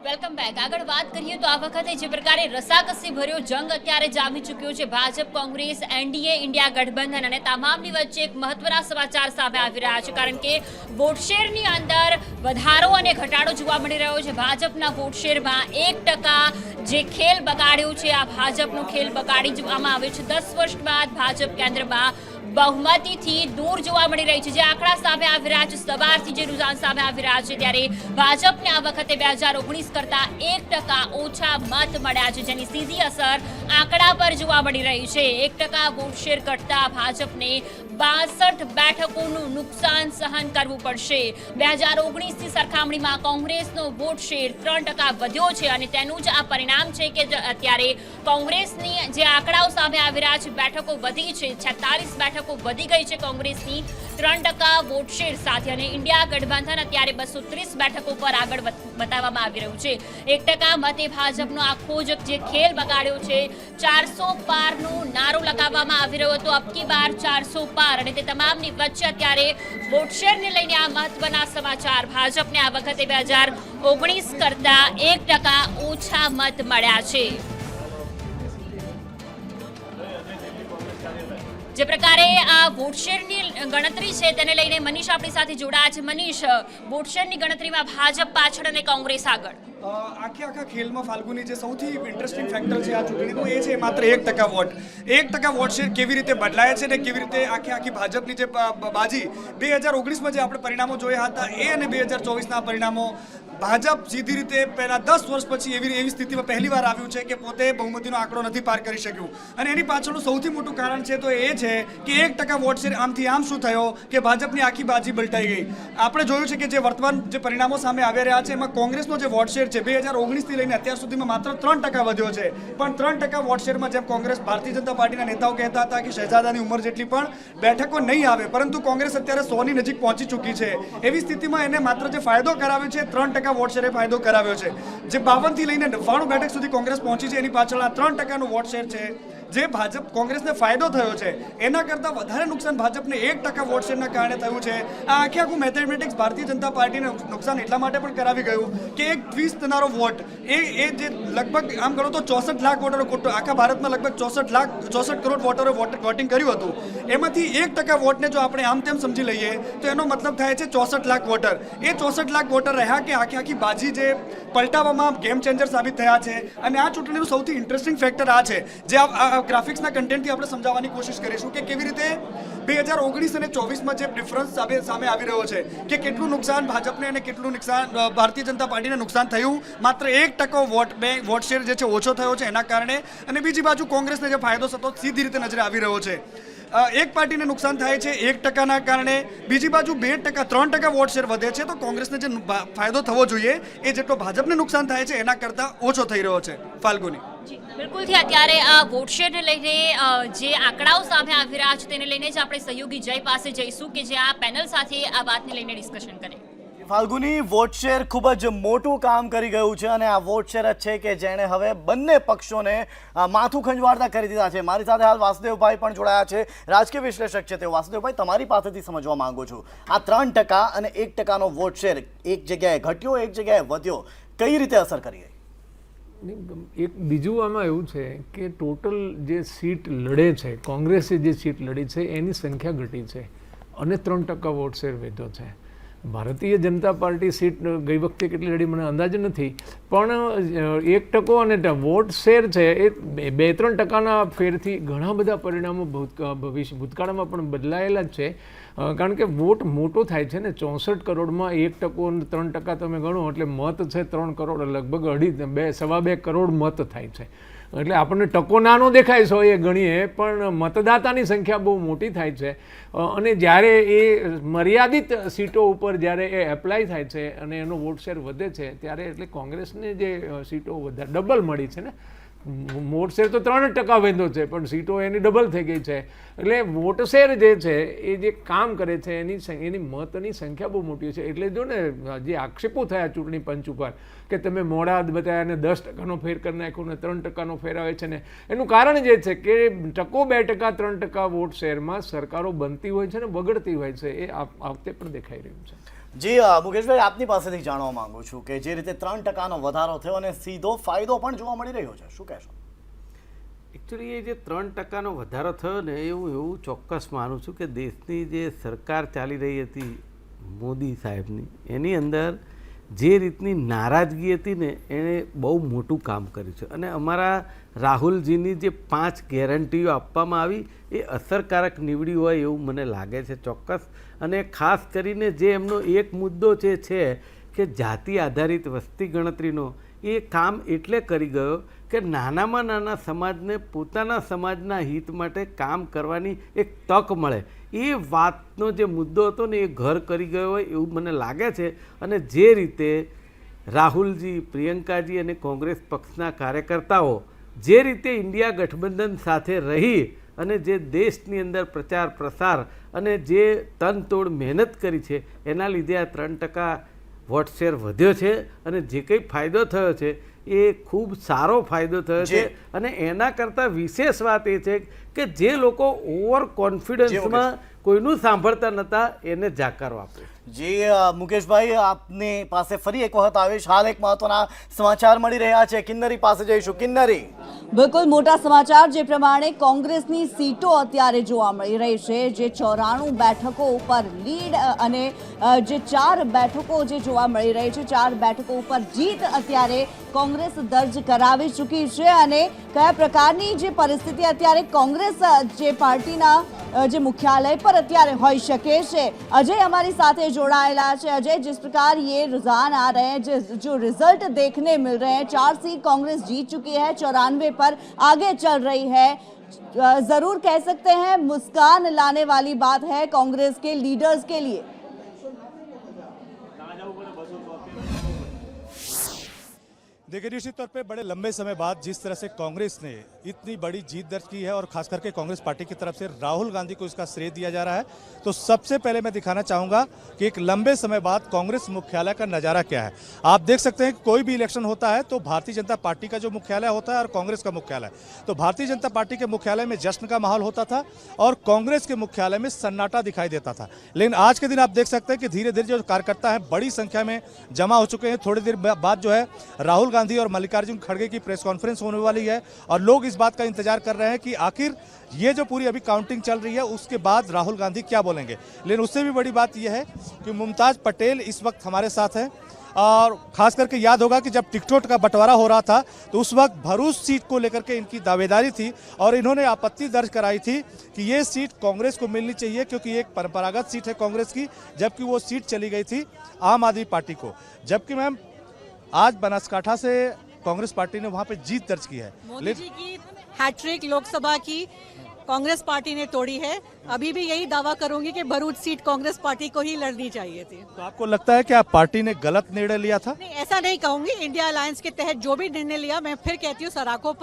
Welcome back. આગળ વાત કરીએ તો આ વખતે જે પ્રકારે રસાકસી ભર્યો જંગ અત્યારે જામી ચૂક્યો છે ભાજપ કોંગ્રેસ એનડીએ ઇન્ડિયા ગઠબંધન અને તમામની વચ્ચે એક મહત્વના સમાચાર સામે આવી રહ્યા છે કારણ કે વોટશેરની અંદર વધારો અને ઘટાડો જોવા મળી રહ્યો છે. ભાજપના વોટશેરમાં 1% જે ખેલ બગાડ્યો છે આ ભાજપનો ખેલ બગાડી દેવામાં આવ્યો છે. 10 વર્ષ બાદ ભાજપ કેન્દ્રમાં બહુમતીથી દૂર જોવા મળી રહી છે. જે આંકડા સામે આવી રહ્યા છે, સવારથી જે રુઝાન સામે આવી રહ્યા છે, ત્યારે ભાજપને આ વખતે 2019 કરતા 1% ઓછા મત મળ્યા છે, જેની સીધી અસર આંકડા પર જોવા મળી રહી છે. 1% વોટ શેર ઘટતા ભાજપને 62 બેઠકોનું નુકસાન સહન કરવું પડશે. 2019ની સરખામણીમાં કોંગ્રેસનો વોટ શેર 3% વધ્યો છે અને તેનું જ આ પરિણામ છે કે અત્યારે કોંગ્રેસની જે આંકડાઓ સામે આવી રહ્યા છે, બેઠકો વધી છે, 46 બેઠકો વધી ગઈ છે કોંગ્રેસની 3% વોટ શેર સાથે અને ઇન્ડિયા ગઠબંધન અત્યારે 230 બેઠકો પર આગળ બતાવવામાં આવી રહ્યું છે. 1% મતે ભાજપનો આખો જ જે ખેલ બગાડ્યો છે, 400 પારનો નારો લગાવવામાં આવી રહ્યો હતો, અબકી બાર 400 પાર અને તે તમામની વચ્ચે અત્યારે વોટ શેરને લઈને આ મહત્વના સમાચાર. ભાજપને આ વખતે 2019 કરતા 1% ઓછા મત મળ્યા છે. જે પ્રકારે આ વોટશેરની ગણતરી છે તેને લઈને મનીષ આપણી સાથે જોડાયા છે. મનીષ, વોટશેરની ગણતરીમાં ભાજપ પાછળ અને કોંગ્રેસ આગળ. આખા ખેલમાં ફાલ્ગુની જે સૌથી ઇન્ટરેસ્ટિંગ ફેક્ટર છે આ ચૂંટણીનું એ છે માત્ર 1% વોટ. 1% વોટ શેર કેવી રીતે બદલાય છે ને કેવી રીતે આખી ભાજપની જે બાજી 2019માં જે આપણે પરિણામો જોયા હતા એ અને 2024ના પરિણામો ભાજપ સીધી રીતે પહેલા 10 વર્ષ પછી એવી સ્થિતિમાં પહેલીવાર આવ્યું છે કે પોતે બહુમતીનો આંકડો નથી પાર કરી શક્યું અને એની પાછળનું સૌથી મોટું કારણ છે તો એ છે કે 1% વોટ શેર આમથી આમ શું થયો કે ભાજપની આખી બાજી બલટાઈ ગઈ. આપણે જોયું છે કે જે વર્તમાન જે પરિણામો સામે આવી રહ્યા છે એમાં કોંગ્રેસનો જે વોટ શેર છે 2019થી લઈને અત્યાર સુધીમાં માત્ર 3% વધ્યો છે, પણ 3% વોટ શેરમાં જેમ કોંગ્રેસ ભારતીય જનતા પાર્ટીના નેતાઓ કહેતા હતા કે શહેજાદાની ઉંમર જેટલી પણ બેઠકો નહીં આવે, પરંતુ કોંગ્રેસ અત્યારે 100ની નજીક પહોંચી ચૂકી છે. એવી સ્થિતિમાં એને માત્ર જે ફાયદો કરાવ્યો છે 3% વોટ શેરે ફાયદો કરાવ્યો છે. જે 52 થી લઈને 99 બેઠક સુધી કોંગ્રેસ પહોંચી છે એની પાછળ આ 3%નું વોટ શેર છે જે ભાજપ કોંગ્રેસને ફાયદો થયો છે. એના કરતાં વધારે નુકસાન ભાજપને 1% વોટ શેરના કારણે થયું છે. આ આખું મેથેમેટિક્સ ભારતીય જનતા પાર્ટીને નુકસાન એટલા માટે પણ કરાવી ગયું કે એક ટ્વિસ્ટ થનારો વોટ એ જે લગભગ આમ ગણો તો 64 લાખ વોટરો આખા ભારતમાં લગભગ 64 કરોડ વોટરો વોટિંગ કર્યું હતું. એમાંથી 1% વોટને જો આપણે આમ તેમ સમજી લઈએ તો એનો મતલબ થાય છે 64 લાખ વોટર. એ 64 લાખ વોટર રહ્યા કે આખી બાજી જે પલટાવવામાં ગેમ ચેન્જર સાબિત થયા છે. અને આ ચૂંટણીનું સૌથી ઇન્ટરેસ્ટિંગ ફેક્ટર આ છે જે ગ્રાફિક્સના કન્ટેન્ટથી આપણે સમજાવવાની કોશિશ કરીશું કે કેવી રીતે 2019 અને 24માં જે ડિફરન્સ સામે આવી રહ્યો છે કે કેટલું નુકસાન ભાજપને અને કેટલું નુકસાન ભારતીય જનતા પાર્ટીને નુકસાન થયું માત્ર 1% વોટ શેર જે છે ઓછો થયો છે એના કારણે. અને બીજી બાજુ કોંગ્રેસને જે ફાયદો સતત સીધી રીતે નજરે આવી રહ્યો છે. એક પાર્ટીને નુકસાન થાય છે 1%ના કારણે, બીજી બાજુ 2% 3% વોટ શેર વધે છે તો કોંગ્રેસને જે ફાયદો થવો જોઈએ એ જેટલો ભાજપને નુકસાન થાય છે એના કરતાં ઓછો થઈ રહ્યો છે. ફાલ્ગુની બિલકુલથી અત્યારે આ વોટશેરને લઈને જે આંકડાઓ સામે આવી રહ્યા છે તેને લઈને જ આપણે સહયોગી જય પાસે જઈશું કે જે આ પેનલ સાથે આ વાતને લઈને ડિસ્કશન કરે. ફાલ્ગુની, વોટ શેર ખૂબ જ મોટું કામ કરી ગયું છે અને આ વોટ શેર જ છે કે જેણે હવે બંને પક્ષોને માથું ખંજવાળતા કરી દીધા છે. મારી સાથે હાલ વાસુદેવભાઈ પણ જોડાયા છે, રાજકીય વિશ્લેષક છે તેઓ. વાસુદેવભાઈ, તમારી પાસેથી સમજવા માંગુ છું આ 3% અને 1%નો વોટ શેર એક જગ્યાએ ઘટ્યો, એક જગ્યાએ વધ્યો, કઈ રીતે અસર કરી ગઈ? એક બીજું આમાં એવું છે કે ટોટલ જે સીટ લડે છે, કોંગ્રેસે જે સીટ લડી છે એની સંખ્યા ઘટી છે અને 3% વોટ શેર વધ્યો છે. ભારતીય જનતા પાર્ટી સીટ ગઈ વખતે કેટલી લડી મને અંદાજ નથી, પણ 1% અને વોટ શેર છે એ 2-3%ના ફેરથી ઘણા બધા પરિણામો ભૂતકાળમાં પણ બદલાયેલા જ છે. કારણ કે વોટ મોટો થાય છે ને, 64 કરોડમાં 1% અને 3% તમે ગણો એટલે મત છે 3 કરોડ, લગભગ 2.5 કરોડ મત થાય છે. એટલે આપણને ટકો નાનો દેખાય છે એ ગણીએ, પણ મતદાતાની સંખ્યા બહુ મોટી થાય છે. અને જ્યારે એ મર્યાદિત સીટો ઉપર જ્યારે એ એપ્લાય થાય છે અને એનો વોટ શેર વધે છે ત્યારે એટલે કોંગ્રેસને જે સીટો વધારે ડબલ મળી છે ને, વોટ શેર તો 3% વધ્યો છે પણ સીટો એની ડબલ થઈ ગઈ છે. એટલે વોટ શેર જે છે એ જે કામ કરે છે એની મતની સંખ્યા બહુ મોટી છે. એટલે જો ને જે આક્ષેપો થયા ચૂંટણી પંચ ઉપર કે તમે મોડા બતાવ્યા અને 10%નો ફેર કરી નાખ્યો ને 3%નો ફેર આવે છે ને, એનું કારણ જે છે કે 2%-3% વોટ શેરમાં સરકારો બનતી હોય છે ને બગડતી હોય છે. એ આ વખતે પણ દેખાઈ રહ્યું છે. જી મુકેશભાઈ, આપની પાસેથી જાણવા માંગુ છું કે જે રીતે 3%નો વધારો થયો અને સીધો ફાયદો પણ જોવા મળી રહ્યો છે, શું કહેશો? એકચ્યુઅલી એ જે 3%નો વધારો થયો ને એવું ચોક્કસ માનું છું કે દેશની જે સરકાર ચાલી રહી હતી મોદી સાહેબની, એની અંદર જે રીતની નારાજગી હતી ને એણે બહુ મોટું કામ કર્યું છે. અને અમારા રાહુલજીની જે 5 ગેરંટીઓ આપવામાં આવી એ અસરકારક નીવડી હોય એવું મને લાગે છે ચોક્કસ. અને ખાસ કરીને જે એમનો એક મુદ્દો છે કે જાતિ આધારિત વસ્તી ગણતરીનો, એ કામ એટલે કરી ગયો કે નાનામાં નાના સમાજને પોતાના સમાજના હિત માટે કામ કરવાની એક તક મળે. એ વાતનો જે મુદ્દો હતો ને એ ઘર કરી ગયો હોય એવું મને લાગે છે. અને જે રીતે રાહુલજી, પ્રિયંકાજી અને કોંગ્રેસ પક્ષના કાર્યકર્તાઓ જે રીતે ઇન્ડિયા ગઠબંધન સાથે રહી અને જે દેશની અંદર પ્રચાર પ્રસાર અને જે તનતોડ મહેનત કરી છે એના લીધે આ 3% વોટ શેર વધ્યો છે. અને જે કંઈ ફાયદો થયો છે એ ખૂબ સારો ફાયદો થયો છે. અને એના કરતાં વિશેષ વાત એ છે કે જે લોકો ઓવર કોન્ફિડન્સમાં કોઈનું સાંભળતા નહોતા એને જાકારો આપ્યો. જી મુકેશભાઈ, આપની પાસે ફરી એક વખત આવીશ. હાલ એક મહત્વના સમાચાર મળી રહ્યા છે, કિન્નરી પાસે જઈશું. કિન્નરી, બિલકુલ મોટા સમાચાર જે પ્રમાણે કોંગ્રેસની સીટો અત્યારે જોવા મળી રહી છે, જે 94 બેઠકો ઉપર લીડ અને જે 4 બેઠકો જે જોવા મળી રહી છે, 4 બેઠકો ઉપર જીત અત્યારે કોંગ્રેસ દર્જ કરાવી ચૂકી છે. અને કયા પ્રકારની જે પરિસ્થિતિ અત્યારે કોંગ્રેસ જે પાર્ટીના જે मुख्यालय पर અત્યારે હોઈ શકે છે, अजय हमारी साथ जोड़ाएला है. अजय, जिस प्रकार ये रुझान आ रहे हैं, जो रिजल्ट देखने मिल रहे हैं, 4 सीट कांग्रेस जीत चुकी है, 94 पर आगे चल रही है, जरूर कह सकते हैं मुस्कान लाने वाली बात है कांग्रेस के लीडर्स के लिए. देखिए, निश्चित तौर पे बड़े लंबे समय बाद जिस तरह से कांग्रेस ने इतनी बड़ी जीत दर्ज की है और खास करके कांग्रेस पार्टी की तरफ से राहुल गांधी को इसका श्रेय दिया जा रहा है, तो सबसे पहले मैं दिखाना चाहूँगा कि एक लंबे समय बाद कांग्रेस मुख्यालय का नज़ारा क्या है. आप देख सकते हैं कि कोई भी इलेक्शन होता है तो भारतीय जनता पार्टी का जो मुख्यालय होता है और कांग्रेस का मुख्यालय, तो भारतीय जनता पार्टी के मुख्यालय में जश्न का माहौल होता था और कांग्रेस के मुख्यालय में सन्नाटा दिखाई देता था. लेकिन आज के दिन आप देख सकते हैं कि धीरे धीरे जो कार्यकर्ता हैं बड़ी संख्या में जमा हो चुके हैं. थोड़ी देर बाद जो है राहुल गांधी और मल्लिकार्जुन खड़गे की प्रेस कॉन्फ्रेंस होने वाली है और लोग इस बात का इंतजार कर रहे हैं कि आखिर ये जो पूरी अभी काउंटिंग चल रही है उसके बाद राहुल गांधी क्या बोलेंगे. लेकिन उससे भी बड़ी बात यह है कि मुमताज पटेल इस वक्त हमारे साथ हैं और खास करके याद होगा कि जब टिकटॉक का बंटवारा हो रहा था तो उस वक्त भरूच सीट को लेकर के इनकी दावेदारी थी और इन्होंने आपत्ति दर्ज कराई थी कि ये सीट कांग्रेस को मिलनी चाहिए क्योंकि एक परंपरागत सीट है कांग्रेस की, जबकि वो सीट चली गई थी आम आदमी पार्टी को. जबकि मैम आज बनासकाठा से कांग्रेस पार्टी ने वहां पे जीत दर्ज की है. मोदी जी की हैट्रिक लोकसभा की कांग्रेस पार्टी ने तोड़ी है. अभी भी यही दावा करूंगी कि भरूच सीट कांग्रेस पार्टी को ही लड़नी चाहिए थी. तो आपको लगता है कि आप पार्टी ने गलत निर्णय लिया था? नहीं, ऐसा नहीं कहूंगी. इंडिया अलायंस के तहत जो भी निर्णय लिया, मैं फिर कहती हूँ सराखों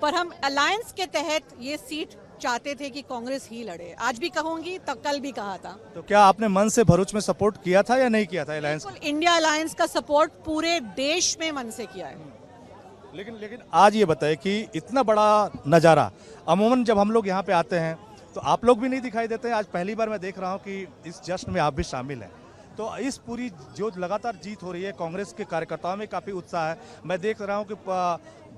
पर हम अलायंस के तहत ये सीट चाहते थे कि कांग्रेस ही लड़े. आज भी कहूंगी, तो कल भी कहा था. तो क्या आपने मन से भरूच में सपोर्ट किया था या नहीं किया था अलायंस? इंडिया अलायंस का सपोर्ट पूरे देश में मन से किया है. लेकिन आज ये बताएं कि इतना बड़ा नज़ारा अमूमन जब हम लोग यहाँ पे आते हैं तो आप लोग भी नहीं दिखाई देते हैं. आज पहली बार मैं देख रहा हूँ कि इस जश्न में आप भी शामिल हैं. तो इस पूरी जो लगातार जीत हो रही है, कांग्रेस के कार्यकर्ताओं में काफ़ी उत्साह है. मैं देख रहा हूँ कि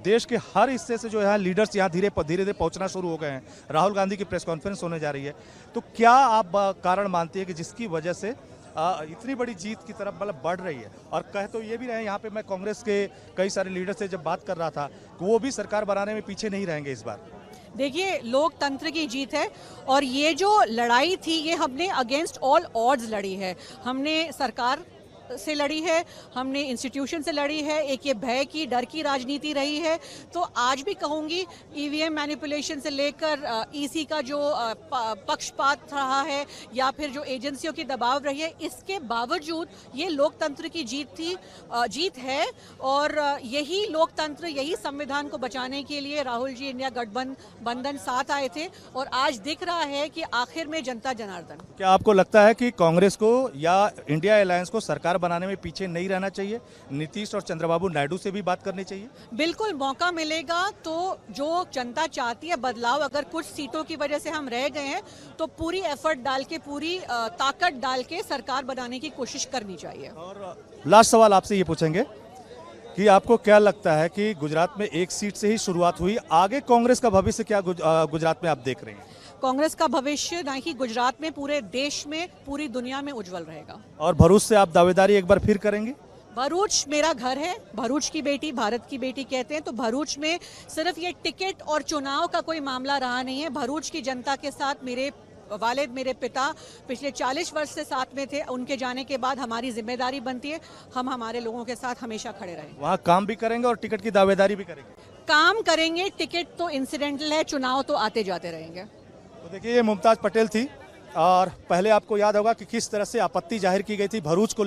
देश के हर हिस्से से जो है लीडर्स यहाँ धीरे धीरे पहुँचना शुरू हो गए हैं. राहुल गांधी की प्रेस कॉन्फ्रेंस होने जा रही है. तो क्या आप कारण मानती है कि जिसकी वजह से इतनी बड़ी जीत की तरफ मतलब बढ़ रही है? और कह तो ये भी रहे, यहाँ पे मैं कांग्रेस के कई सारे लीडर से जब बात कर रहा था कि वो भी सरकार बनाने में पीछे नहीं रहेंगे इस बार. देखिए, लोकतंत्र की जीत है और ये जो लड़ाई थी ये हमने अगेंस्ट ऑल ऑड्स लड़ी है. हमने सरकार से लड़ी है, हमने इंस्टीट्यूशन से लड़ी है. एक ये भय की, डर की राजनीति रही है. तो आज भी कहूँगी ईवीएम मैनिपुलेशन से लेकर ईसी का जो पक्षपात रहा है या फिर जो एजेंसियों की दबाव रही है, इसके बावजूद ये लोकतंत्र की जीत है. और यही लोकतंत्र, यही संविधान को बचाने के लिए राहुल जी इंडिया गठबंधन साथ आए थे और आज दिख रहा है कि आखिर में जनता जनार्दन. क्या आपको लगता है कि कांग्रेस को या इंडिया अलायंस को सरकार सरकार बनाने में पीछे नहीं रहना चाहिए, नीतीश और चंद्रबाबू नायडू से भी बात करनी चाहिए? बिल्कुल मौका मिलेगा तो जो जनता चाहती है बदलाव, अगर कुछ सीटों की वजह से हम रह गए हैं तो पूरी एफर्ट डाल के, पूरी ताकत डाल के सरकार बनाने की कोशिश करनी चाहिए। और लास्ट सवाल आपसे ये पूछेंगे कि आपको क्या लगता है कि गुजरात में एक सीट से ही शुरुआत हुई, आगे कांग्रेस का भविष्य क्या गुजरात में आप देख रहे हैं? कांग्रेस का भविष्य ना ही गुजरात में, पूरे देश में, पूरी दुनिया में उज्जवल रहेगा। और भरूच से आप दावेदारी एक बार फिर करेंगे? भरूच मेरा घर है, भरूच की बेटी भारत की बेटी कहते हैं, तो भरूच में सिर्फ ये टिकट और चुनाव का कोई मामला रहा नहीं है। भरूच की जनता के साथ मेरे वालिद, मेरे पिता पिछले 40 वर्ष से साथ में थे। उनके जाने के बाद हमारी जिम्मेदारी बनती है हम हमारे लोगों के साथ हमेशा खड़े रहें। वहाँ काम भी करेंगे और टिकट की दावेदारी भी करेंगे? काम करेंगे, टिकट तो इंसिडेंटल है, चुनाव तो आते जाते रहेंगे। तो देखिए, ये मुमताज पटेल थी और पहले आपको याद होगा कि किस तरह से आपत्ति जाहिर की गई थी भरूच को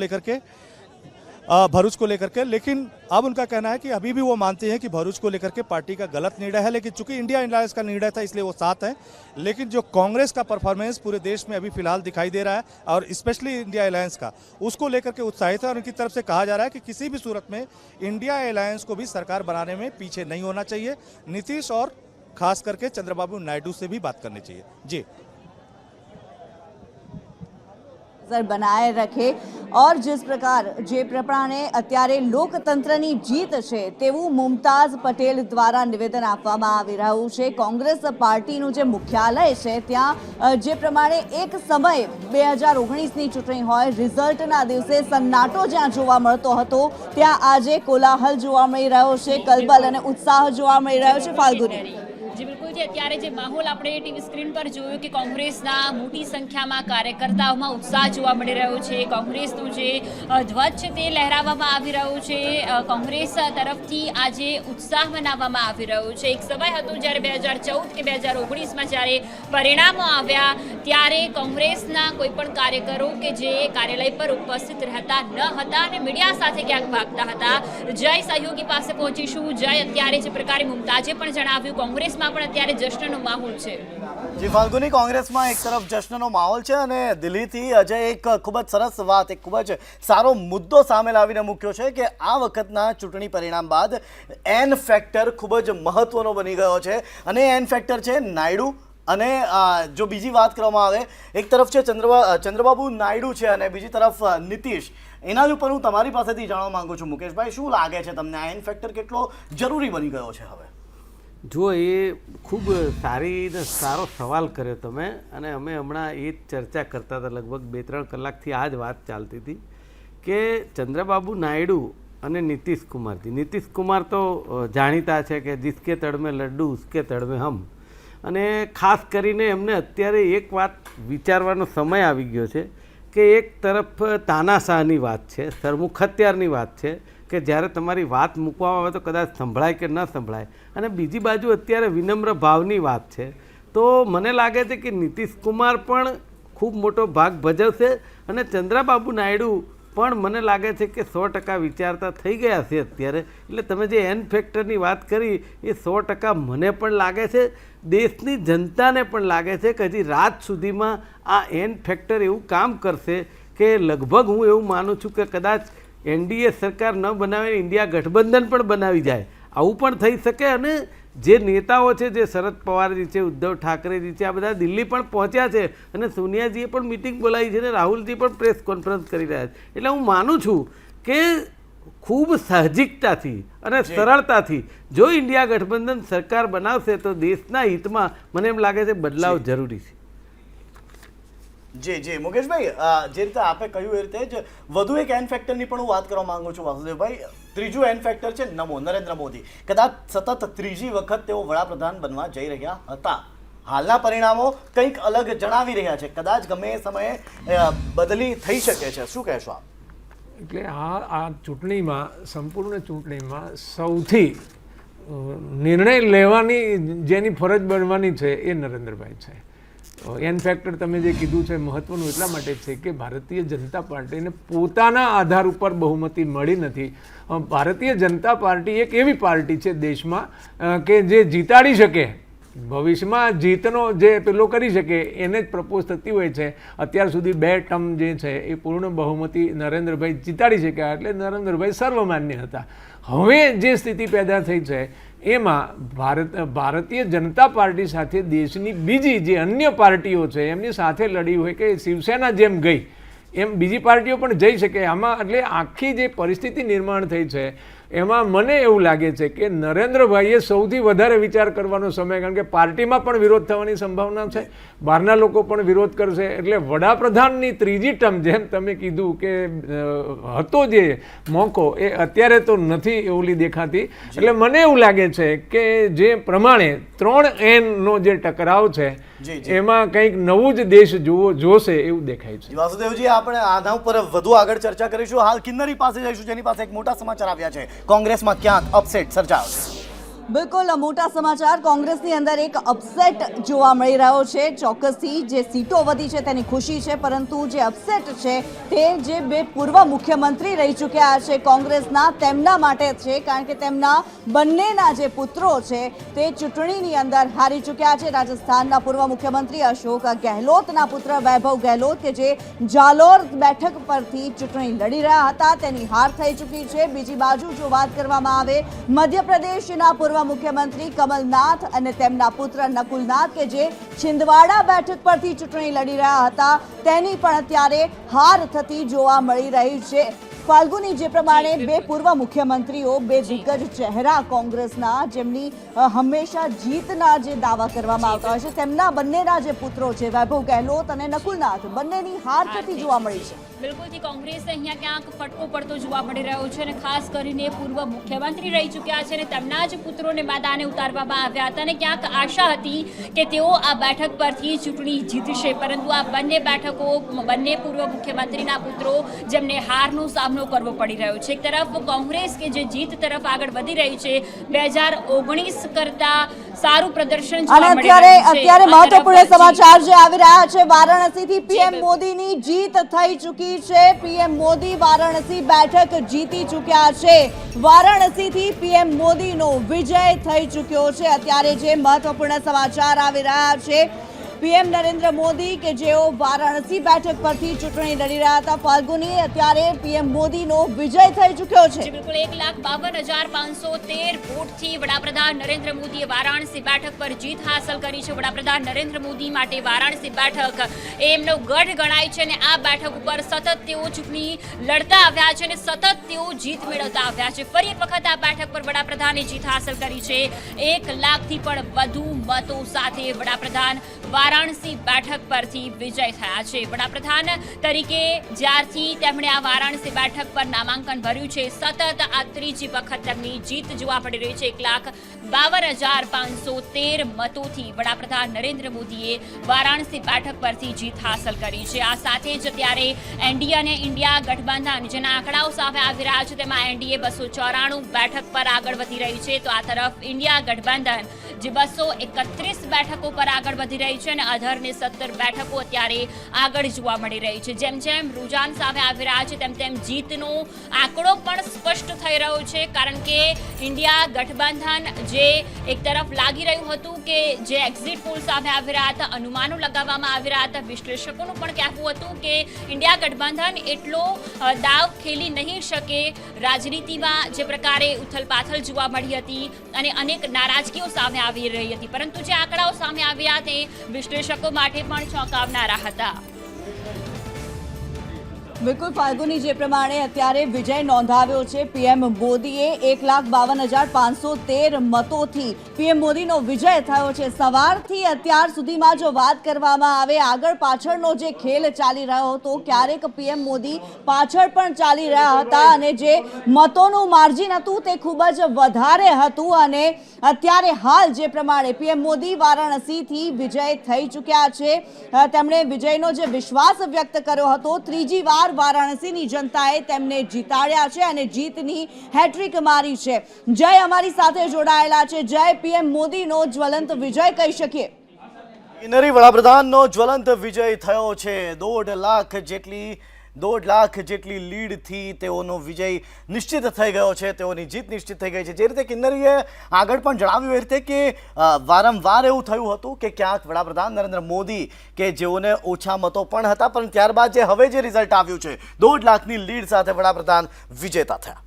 लेकर के, लेकिन अब उनका कहना है कि अभी भी वो मानते हैं कि भरूच को लेकर के पार्टी का गलत निर्णय है, लेकिन चूंकि इंडिया अलायंस का निर्णय था इसलिए वो साथ हैं। लेकिन जो कांग्रेस का परफॉर्मेंस पूरे देश में अभी फिलहाल दिखाई दे रहा है और स्पेशली इंडिया अलायंस का, उसको लेकर के उत्साहित है और उनकी तरफ से कहा जा रहा है कि किसी भी सूरत में इंडिया अलायंस को भी सरकार बनाने में पीछे नहीं होना चाहिए। नीतीश और खास करके चंद्रबाबू नायडू से भी बात करनी चाहिए। जी, નજર બનાए रखे और जिस प्रकार જે પ્રમાણે અત્યારે લોકતંત્રની જીત છે તેવું મુમતાઝ પટેલ દ્વારા નિવેદન આપવામાં આવી રહ્યું છે। કોંગ્રેસ પાર્ટીનું જે મુખ્યાલય છે ત્યાં જે પ્રમાણે એક સમય 2019ની ચૂંટણી હોય, રિઝલ્ટના દિવસે સન્નાટો જ્યાં જોવા મળતો હતો ત્યાં આજે કોલાહલ જોવા મળી રહ્યો છે, કલબલ અને ઉત્સાહ જોવા મળી રહ્યો છે। ફાલ્ગુની જી બિલકુલ જી, અત્યારે જે માહોલ આપણે ટીવી સ્ક્રીન પર જોયું કે કોંગ્રેસના મોટી સંખ્યામાં કાર્યકર્તાઓમાં ઉત્સાહ જોવા મળી રહ્યો છે। કોંગ્રેસનું જે ધ્વજ છે તે લહેરાવવામાં આવી રહ્યું છે। કોંગ્રેસ તરફથી આજે ઉત્સાહ મનાવવામાં આવી રહ્યો છે। એક સમય હતો જ્યારે 2014 કે 2019માં જ્યારે પરિણામો આવ્યા ત્યારે કોંગ્રેસના કોઈ પણ કાર્યકરો કે જે કાર્યાલય પર ઉપસ્થિત રહેતા ન હતા અને મીડિયા સાથે ક્યાંક ભાગતા હતા। જય સહયોગી પાસે પહોંચીશું। જય, અત્યારે જે પ્રકારે મુમતાજે પણ જણાવ્યું કોંગ્રેસમાં પણ અત્યારે જશ્નનો માહોલ છે। જી ફાલ્ગુની, કોંગ્રેસમાં એક તરફ જશ્નનો માહોલ છે અને દિલ્હીથી અજય એક ખૂબ જ સરસ વાત, એક ખૂબ જ સારો મુદ્દો સામે લાવીને મૂક્યો છે કે આ વખતના ચૂંટણી પરિણામ બાદ એન ફેક્ટર ખૂબ જ મહત્વનો બની ગયો છે અને એન ફેક્ટર છે નાયડુ। અને જો બીજી વાત કરવામાં આવે, એક તરફ છે ચંદ્રબાબુ નાયડુ છે અને બીજી તરફ નીતિશ। એના જ ઉપર હું તમારી પાસેથી જાણવા માંગુ છું મુકેશભાઈ, શું લાગે છે તમને આ એન ફેક્ટર કેટલો જરૂરી બની ગયો છે હવે? જો એ ખૂબ સારી ને સારો સવાલ કર્યો તમે, અને અમે હમણાં એ જ ચર્ચા કરતા હતા, લગભગ 2-3 કલાકથી આ જ વાત ચાલતી હતી કે ચંદ્રબાબુ નાયડુ અને નીતિશ કુમારજી। નીતિશ કુમાર તો જાણીતા છે કે જિસકે તડ મેં લડ્ડુ ઉસકે તડ મેં હમ, અને ખાસ કરીને એમને અત્યારે એક વાત વિચારવાનો સમય આવી ગયો છે કે એક તરફ તાનાશાહની વાત છે, સરમુખત્યારની વાત છે કે જ્યારે તમારી વાત મૂકવામાં આવે તો કદાચ સંભળાય કે ન સંભળાય, અને બીજી બાજુ અત્યારે વિનમ્ર ભાવની વાત છે। તો મને લાગે છે કે નીતિશ કુમાર પણ ખૂબ મોટો ભાગ ભજવશે અને ચંદ્રબાબુ નાયડુ પણ મને લાગે છે કે 100% વિચારતા થઈ ગયા છે અત્યારે। એટલે તમે જે એન ફેક્ટરની વાત કરી એ 100% મને પણ લાગે છે, દેશની જનતાને પણ લાગે છે કે હજી રાત સુધીમાં આ એન ફેક્ટર એવું કામ કરશે કે લગભગ હું એવું માનું છું કે કદાચ એનડીએ સરકાર ન બનાવે, ઇન્ડિયા ગઠબંધન પણ બનાવી જાય, આવું પણ થઈ શકે। અને જે નેતાઓ છે, જે શરદ પવારજી છે, ઉદ્ધવ ઠાકરેજી છે, આ બધા દિલ્હી પણ પહોંચ્યા છે અને સોનિયાજીએ પણ મિટિંગ બોલાવી છે અને રાહુલજી પણ પ્રેસ કોન્ફરન્સ કરી રહ્યા છે। એટલે હું માનું છું કે ખૂબ સાહજિકતાથી અને સરળતાથી જો ઇન્ડિયા ગઠબંધન સરકાર બનાવશે તો દેશના હિતમાં મને એમ લાગે છે બદલાવ જરૂરી છે। જી જી મુકેશભાઈ, જે રીતે આપે કહ્યું એ રીતે જ વધુ એક એન ફેક્ટરની પણ હું વાત કરવા માંગુ છું વાસુદેવભાઈ। ત્રીજું એન ફેક્ટર છે નરેન્દ્ર મોદી। કદાચ સતત ત્રીજી વખત તેઓ વડાપ્રધાન બનવા જઈ રહ્યા હતા। હાલના પરિણામો કંઈક અલગ જણાવી રહ્યા છે, કદાચ ગમે એ સમયે બદલી થઈ શકે છે, શું કહેશો આપ? એટલે આ ચૂંટણીમાં, સંપૂર્ણ ચૂંટણીમાં સૌથી નિર્ણય લેવાની જેની ફરજ બનવાની છે એ નરેન્દ્રભાઈ છે। એન ફેક્ટર તમે જે કીધું છે મહત્વનું એટલા માટે છે કે ભારતીય જનતા પાર્ટીને પોતાના આધાર ઉપર બહુમતી મળી નથી। ભારતીય જનતા પાર્ટી એક એવી પાર્ટી છે દેશમાં કે જે જીતાડી શકે ભવિષ્યમાં જીતનો જે પેલો કરી શકે એને જ પ્રપોઝ થતી હોય છે. અત્યાર સુધી 2 ટર્મ જે છે એ પૂર્ણ બહુમતી નરેન્દ્રભાઈ જીતાડી શક્યા એટલે નરેન્દ્રભાઈ સર્વમાન્ય હતા. હવે જે સ્થિતિ પેદા થઈ છે એમાં ભારતીય જનતા પાર્ટી સાથે દેશની બીજી જે અન્ય પાર્ટીઓ છે એમની સાથે લડી હોય કે શિવસેના જેમ ગઈ એમ બીજી પાર્ટીઓ પણ જઈ શકે આમાં. એટલે આખી જે પરિસ્થિતિ નિર્માણ થઈ છે એમાં મને એવું લાગે છે કે નરેન્દ્રભાઈએ સૌથી વધારે વિચાર કરવાનો સમય, કારણ કે પાર્ટીમાં પણ વિરોધ થવાની સંભાવના છે, બહારના લોકો પણ વિરોધ કરશે. એટલે વડાપ્રધાનની 3જી ટર્મ જેમ તમે કીધું કે હતો જે મોકો એ અત્યારે તો નથી એવલી દેખાતી. એટલે મને એવું લાગે છે કે જે પ્રમાણે 3N નો જે ટકરાવ છે એમાં કંઈક નવું જ દેશ જોશે એવું દેખાય છે. વાસુદેવજી, આપણે આના ઉપર વધુ આગળ ચર્ચા કરીશું. હાલ કિન્નરી પાસે જઈશું, જેની પાસે એક મોટા સમાચાર આવ્યા છે. કોંગ્રેસમાં ક્યાંક અપસેટ સર્જાયો. બિલકુલ મોટા સમાચાર. કોંગ્રેસની અંદર એક અપસેટ જોવા મળી રહ્યો છે. ચોક્કસથી જે સીટો વધી છે તેની ખુશી છે, પરંતુ જે અપસેટ છે તે જે 2 પૂર્વ મુખ્યમંત્રી રહી ચૂક્યા છે કોંગ્રેસના તેમના માટે છે, કારણ કે તેમના બંનેના જે પુત્રો છે તે ચૂંટણીની અંદર હારી ચૂક્યા છે. રાજસ્થાનના પૂર્વ મુખ્યમંત્રી અશોક ગેહલોતના પુત્ર વૈભવ ગેહલોત કે જે જાલોર બેઠક પરથી ચૂંટણી લડી રહ્યા હતા તેની હાર થઈ ચૂકી છે. બીજી બાજુ જો વાત કરવામાં આવે મધ્યપ્રદેશના પૂર્વ મુખ્યમંત્રી કમલનાથ અને તેમના પુત્ર નકુલનાથ કે જે છિંદવાડા બેઠક પરથી ચૂંટણી લડી રહ્યા હતા તેની પણ અત્યારે હાર થતી જોવા મળી રહી છે. ફાલ્ગુની, જે પ્રમાણે 2 પૂર્વ મુખ્યમંત્રીઓ, 2 દિગ્ગજ ચહેરા કોંગ્રેસના જેમની હંમેશા જીતના જે દાવા કરવામાં આવતા હોય છે, તેમના બંનેના જે પુત્રો છે વૈભવ ગેહલોત અને નકુલનાથ, બંનેની હાર થતી જોવા મળી છે. બિલકુલથી કોંગ્રેસે અહીંયા ક્યાંક ફટકો પડતો જોવા મળી રહ્યો છે અને ખાસ કરીને પૂર્વ મુખ્યમંત્રી રહી ચૂક્યા છે અને તેમના જ પુત્રોને મેદાને ઉતારવામાં આવ્યા હતા અને ક્યાંક આશા હતી કે તેઓ આ બેઠક પરથી ચૂંટણી જીતશે, પરંતુ આ બંને બેઠકો બંને પૂર્વ મુખ્યમંત્રીના પુત્રો જેમને હારનો સામનો કરવો પડી રહ્યો છે. એક તરફ કોંગ્રેસ કે જે જીત તરફ આગળ વધી રહી છે, 2019 કરતા સારું પ્રદર્શન જોવા મળી રહ્યું છે. અત્યારે મહત્વપૂર્ણ સમાચાર જે આવી રહ્યા છે, વારાણસીથી પીએમ મોદીની જીત થઈ ચૂકી છે. પીએમ મોદી વારાણસી બેઠક જીતી ચૂક્યા છે. વારાણસીથી પીએમ મોદીનો વિજય થઈ ચૂક્યો છે. અત્યારે જે મહત્વપૂર્ણ સમાચાર આવી રહ્યા છે, પીએમ નરેન્દ્ર મોદી કે જેઓ વારાણસી બેઠક પરથી ચૂંટણી લડી રહ્યા હતા ફાલ્ગુની, અત્યારે પીએમ મોદીનો વિજય થઈ ચૂક્યો છે. બિલકુલ 1,52,513 વોટથી વડાપ્રધાન નરેન્દ્ર મોદીએ વારાણસી બેઠક પર જીત હાંસલ કરી છે. વડાપ્રધાન નરેન્દ્ર મોદી માટે વારાણસી બેઠક એમનો ગઢ ગણાય છે અને આ બેઠક ઉપર સતત તેઓ ચૂંટણી લડતા આવ્યા છે અને સતત તેઓ જીત મેળવતા આવ્યા છે. ફરી એક વખત આ બેઠક પર વડાપ્રધાને જીત હાંસલ કરી છે. 1 લાખથી પણ વધુ મતો સાથે વડાપ્રધાન વારાણસી બેઠક પરથી વિજય થયા છે. વડાપ્રધાન તરીકે જ્યારથી તેમણે આ વારાણસી બેઠક પર નામાંકન ભર્યું છે, સતત આ 3જી વખત તેમની જીત જોવા મળી રહી છે. 1,52,513 મતોથી વડાપ્રધાન નરેન્દ્ર મોદીએ વારાણસી બેઠક પરથી જીત હાંસલ કરી છે. આ સાથે જ અત્યારે એનડીએ અને ઇન્ડિયા ગઠબંધન જેના આંકડાઓ સામે આવી રહ્યા છે તેમાં એનડીએ 294 બેઠક પર આગળ વધી રહી છે, તો આ તરફ ઇન્ડિયા ગઠબંધન જે 231 બેઠકો પર આગળ વધી રહી છે અને અધરને 17 બેઠકો અત્યારે આગળ જોવા મળી રહી છે. જેમ જેમ રૂઝાન સામે આવી રહ્યા છે તેમ તેમ જીતનો આંકડો પણ સ્પષ્ટ થઈ રહ્યો છે, કારણ કે ઇન્ડિયા ગઠબંધન જે એક તરફ લાગી રહ્યું હતું કે જે એક્ઝિટ પોલ સામે આવી રહ્યા હતા, અનુમાનો લગાવવામાં આવી રહ્યા હતા, વિશ્લેષકોનું પણ કહેવું હતું કે ઇન્ડિયા ગઠબંધન એટલો દાવ ખેલી નહીં શકે. રાજનીતિમાં જે પ્રકારે ઉથલપાથલ જોવા મળી હતી અને અનેક નારાજગીઓ સામે આવી રહી હતી, પરંતુ જે આંકડાઓ સામે આવ્યા તે વિશ્લેષકો માટે પણ ચોંકાવનારા હતા. બિલકુલ ફાલ્ગુની, જે પ્રમાણે અત્યારે વિજય નોંધાવ્યો છે પીએમ મોદીએ 1,52,513 મતોથી પીએમ મોદીનો વિજય થયો છે. સવારથી અત્યાર સુધીમાં જો વાત કરવામાં આવે, આગળ પાછળનો જે ખેલ ચાલી રહ્યો હતો, ક્યારેક પીએમ મોદી પાછળ પણ ચાલી રહ્યા હતા અને જે મતોનું માર્જિન હતું તે ખૂબ જ વધારે હતું અને અત્યારે હાલ જે પ્રમાણે પીએમ મોદી વારાણસીથી વિજય થઈ ચૂક્યા છે. તેમણે વિજયનો જે વિશ્વાસ વ્યક્ત કર્યો હતો, 3જી વાર વારાણસીની જનતાએ તેમને જીતાડ્યા છે અને જીતની હેટ્રિક મારી છે. જય અમારી સાથે જોડાયેલા છે. જય, પીએમ મોદીનો જ્વલંત વિજય કહી શકીએ. કિન્નરી, વડાપ્રધાનનો જ્વલંત વિજય થયો છે. 1.5 લાખ જેટલી 1.5 લાખ જેટલી લીડથી તેઓનો વિજય નિશ્ચિત થઈ ગયો છે, તેઓની જીત નિશ્ચિત થઈ ગઈ છે. જે રીતે કિન્નરીએ આગળ પણ જણાવ્યું એ રીતે કે વારંવાર એવું થયું હતું કે ક્યાંક વડાપ્રધાન નરેન્દ્ર મોદી કે જેઓને ઓછા મતો પણ હતા, પણ ત્યારબાદ હવે જે રિઝલ્ટ આવ્યું છે 1.5 લાખની લીડ સાથે વડાપ્રધાન વિજેતા થયા.